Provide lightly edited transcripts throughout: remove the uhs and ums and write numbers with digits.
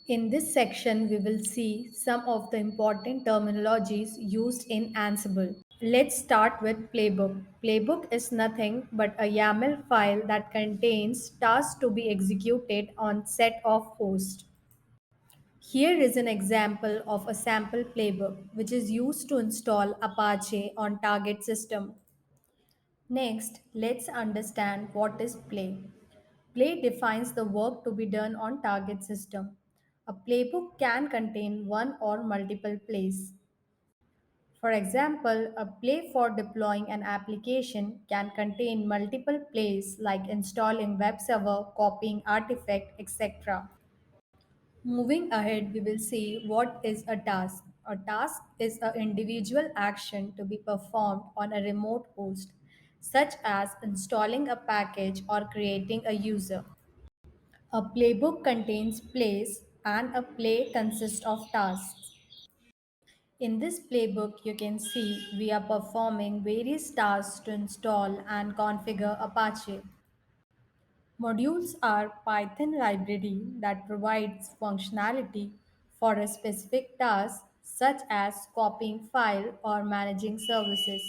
In this section, we will see some of the important terminologies used in Ansible. Let's start with Playbook. Playbook is nothing but a YAML file that contains tasks to be executed on set of hosts. Here is an example of a sample playbook which is used to install Apache on target system. Next, let's understand what is play. Play defines the work to be done on target system. A playbook can contain one or multiple plays. For example, a play for deploying an application can contain multiple plays like installing web server, copying artifact, etc. Moving ahead, we will see what is a task. A task is an individual action to be performed on a remote host, such as installing a package or creating a user. A playbook contains plays, and a play consists of tasks. In this playbook, you can see we are performing various tasks to install and configure Apache. Modules are Python library that provides functionality for a specific task such as copying file or managing services.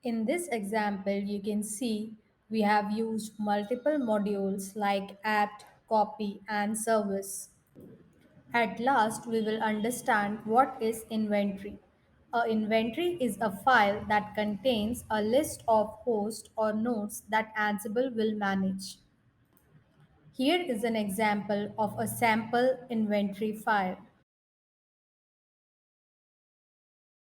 In this example, you can see we have used multiple modules like apt, copy, and service. At last, we will understand what is inventory. A inventory is a file that contains a list of hosts or nodes that Ansible will manage. Here is an example of a sample inventory file.